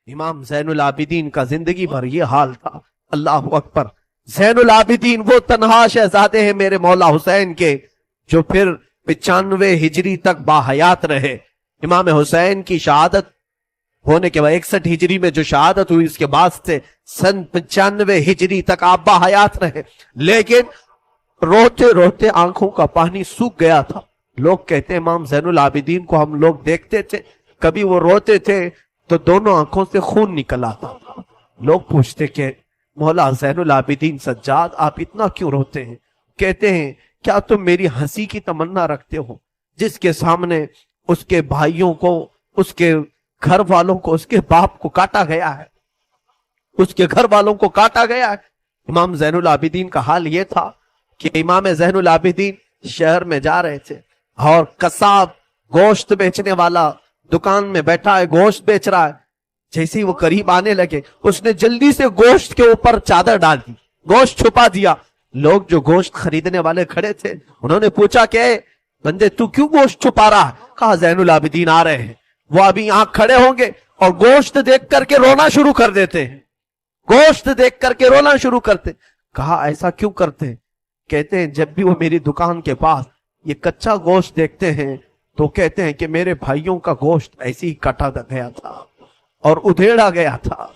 امام زین العابدین کا زندگی بھر یہ حال تھا. اللہ اکبر. زین العابدین وہ تنہا شہزادے ہیں میرے مولا حسین کے جو پھر 95 ہجری تک باحیات رہے. امام حسین کی شہادت ہونے کے بعد 61 ہجری میں جو شہادت ہوئی اس کے بعد سے سن 95 ہجری تک آپ باحیات رہے. لیکن روتے روتے آنکھوں کا پانی سوکھ گیا تھا. لوگ کہتے ہیں امام زین العابدین کو ہم لوگ دیکھتے تھے, کبھی وہ روتے تھے تو دونوں آنکھوں سے خون نکل آتا تھا. لوگ پوچھتے کہ مولا زین العابدین سجاد آپ اتنا کیوں روتے ہیں؟ کہتے ہیں کیا تم میری ہنسی کی تمنا رکھتے ہو؟ جس کے سامنے اس کے بھائیوں کو, اس کے گھر والوں کو, اس کے باپ کو کاٹا گیا ہے, اس کے گھر والوں کو کاٹا گیا ہے. امام زین العابدین کا حال یہ تھا کہ امام زین العابدین شہر میں جا رہے تھے اور قصاب گوشت بیچنے والا دکان میں بیٹھا ہے, گوشت بیچ رہا ہے. جیسے ہی وہ قریب آنے لگے اس نے جلدی سے گوشت کے اوپر چادر ڈال دی, گوشت چھپا دیا. لوگ جو گوشت خریدنے والے کھڑے تھے انہوں نے پوچھا کہ بندے تو کیوں گوشت چھپا رہا ہے؟ کہا زین العابدین آ رہے ہیں, وہ ابھی یہاں کھڑے ہوں گے اور گوشت دیکھ کر کے رونا شروع کر دیتے ہیں, گوشت دیکھ کر کے رونا شروع کرتے. کہا ایسا کیوں کرتے ہیں؟ کہتے ہیں جب بھی وہ میری دکان کے پاس یہ کچا گوشت دیکھتے ہیں تو کہتے ہیں کہ میرے بھائیوں کا گوشت ایسے ہی کٹا گیا تھا اور ادھیڑا گیا تھا.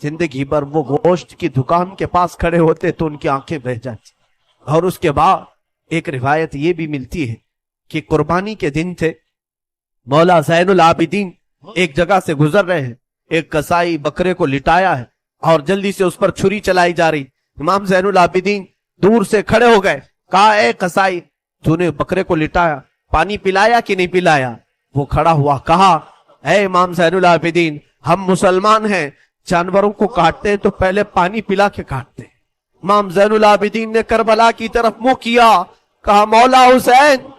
زندگی بھر وہ گوشت کی دکان کے پاس کھڑے ہوتے تو ان کی آنکھیں بہہ جاتی. اور اس کے بعد ایک روایت یہ بھی ملتی ہے کہ قربانی کے دن تھے, مولا زین العابدین ایک جگہ سے گزر رہے ہیں, ایک قصائی بکرے کو لٹایا ہے اور جلدی سے اس پر چھری چلائی جا رہی. امام زین العابدین دور سے کھڑے ہو گئے, کہا اے قصائی تو نے بکرے کو لٹایا, پانی پلایا کہ نہیں پلایا؟ وہ کھڑا ہوا, کہا اے امام زین العابدین ہم مسلمان ہیں, جانوروں کو کاٹتے ہیں تو پہلے پانی پلا کے کاٹتے ہیں. امام زین العابدین نے کربلا کی طرف منہ کیا, کہا مولا حسین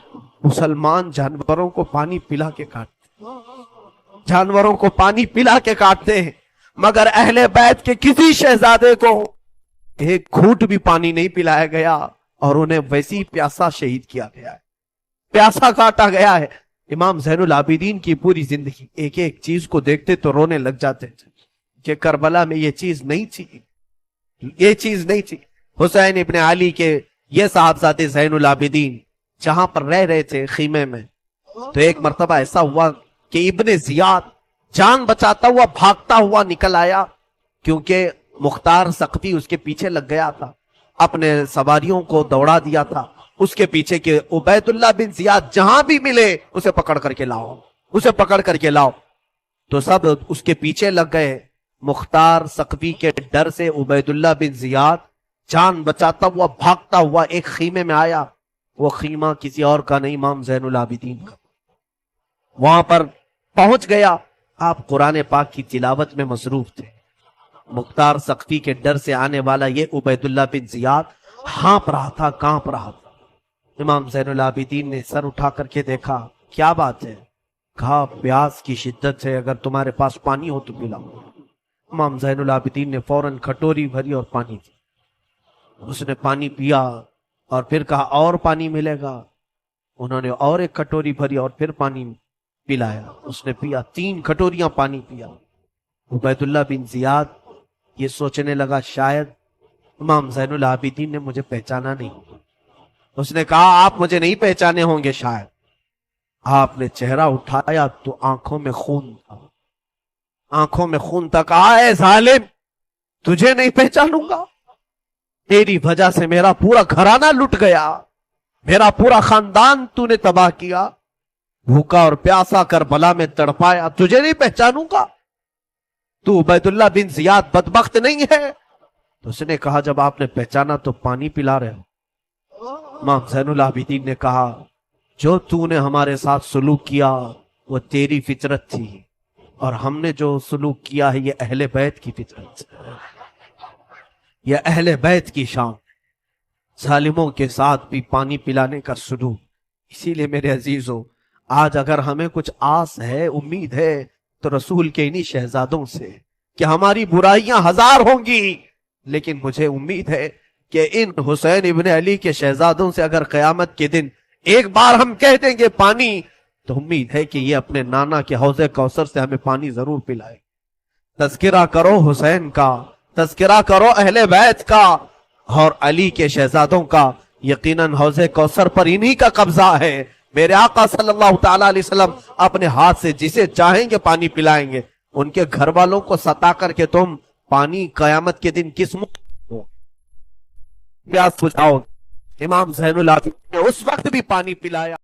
مسلمان جانوروں کو پانی پلا کے کاٹتے ہیں, جانوروں کو پانی پلا کے کاٹتے ہیں, مگر اہل بیت کے کسی شہزادے کو ایک گھونٹ بھی پانی نہیں پلایا گیا اور انہیں ویسی پیاسا شہید کیا گیا ہے, پیاسا کاٹا گیا ہے. امام زین العابدین کی پوری زندگی ایک ایک چیز کو دیکھتے تو رونے لگ جاتے تھے کہ کربلا میں یہ چیز نہیں تھی, یہ چیز نہیں تھی. حسین ابن علی کے یہ صاحبزادے زین العابدین جہاں پر رہ رہے تھے خیمے میں, تو ایک مرتبہ ایسا ہوا کہ ابن زیاد جان بچاتا ہوا بھاگتا ہوا نکل آیا, کیونکہ مختار سقفی اس کے پیچھے لگ گیا تھا, اپنے سواریوں کو دوڑا دیا تھا اس کے پیچھے کہ عبید اللہ بن زیاد جہاں بھی ملے اسے پکڑ کر کے لاؤ, اسے پکڑ کر کے لاؤ. تو سب اس کے پیچھے لگ گئے. مختار سقفی کے ڈر سے عبید اللہ بن زیاد جان بچاتا ہوا بھاگتا ہوا ایک خیمے میں آیا. وہ خیمہ کسی اور کا نہیں, امام زین العابدین کا. وہاں پر پہنچ گیا, آپ قرآن پاک کی تلاوت میں مصروف تھے. مختار سقفی کے ڈر سے آنے والا یہ عبید اللہ بن زیاد ہانپ رہا تھا, کانپ رہا تھا. امام زین العابدین نے سر اٹھا کر کے دیکھا, کیا بات ہے؟ کہا پیاس کی شدت ہے, اگر تمہارے پاس پانی ہو تو پلاؤ. امام زین العابدین نے فوراً کھٹوری بھری اور پانی دی. اس نے پانی پیا اور پھر کہا اور پانی ملے گا. انہوں نے اور ایک کٹوری بھری اور پھر پانی پلایا. اس نے پیا, 3 کٹوریاں پانی پیا. عبید اللہ بن زیاد یہ سوچنے لگا شاید امام زین العابدین نے مجھے پہچانا نہیں. اس نے کہا آپ مجھے نہیں پہچانے ہوں گے شاید. آپ نے چہرہ اٹھایا تو آنکھوں میں خون تھا, آنکھوں میں خون تھا. کہا اے ظالم تجھے نہیں پہچانوں گا؟ تیری وجہ سے میرا پورا گھرانہ لٹ گیا, میرا پورا خاندان تو نے تباہ کیا, بھوکا اور پیاسا کربلا میں تڑپایا, تجھے نہیں پہچانوں گا؟ تو عبید اللہ بن زیاد بدبخت نہیں ہے؟ تو اس نے کہا جب آپ نے پہچانا تو پانی پلا رہے ہو. امام زین العابدین نے کہا جو تو نے ہمارے ساتھ سلوک کیا وہ تیری فطرت تھی, اور ہم نے جو سلوک کیا ہے یہ اہل بیت کی فطرت, یہ اہل بیت کی شان. ظالموں کے ساتھ بھی پانی پلانے کا سلوک. اسی لیے میرے عزیزوں آج اگر ہمیں کچھ آس ہے, امید ہے, تو رسول کے انہی شہزادوں سے کہ ہماری برائیاں 1000 ہوں گی, لیکن مجھے امید ہے کہ ان حسین ابن علی کے شہزادوں سے اگر قیامت کے دن ایک بار ہم کہہ دیں گے پانی, تو امید ہے کہ یہ اپنے نانا کے حوض کوثر سے ہمیں پانی ضرور پلائے. تذکرہ کرو حسین کا، تذکرہ کرو اہل بیت کا اور علی کے شہزادوں کا، یقیناً حوض کوثر پر انہی کا قبضہ ہے۔ میرے آقا صلی اللہ تعالیٰ علیہ وسلم اپنے ہاتھ سے جسے چاہیں گے پانی پلائیں گے۔ ان کے گھر والوں کو ستا کر کے تم پانی قیامت کے دن کس پیاس بجھاؤ؟ امام زین العابدین نے اس وقت بھی پانی پلایا۔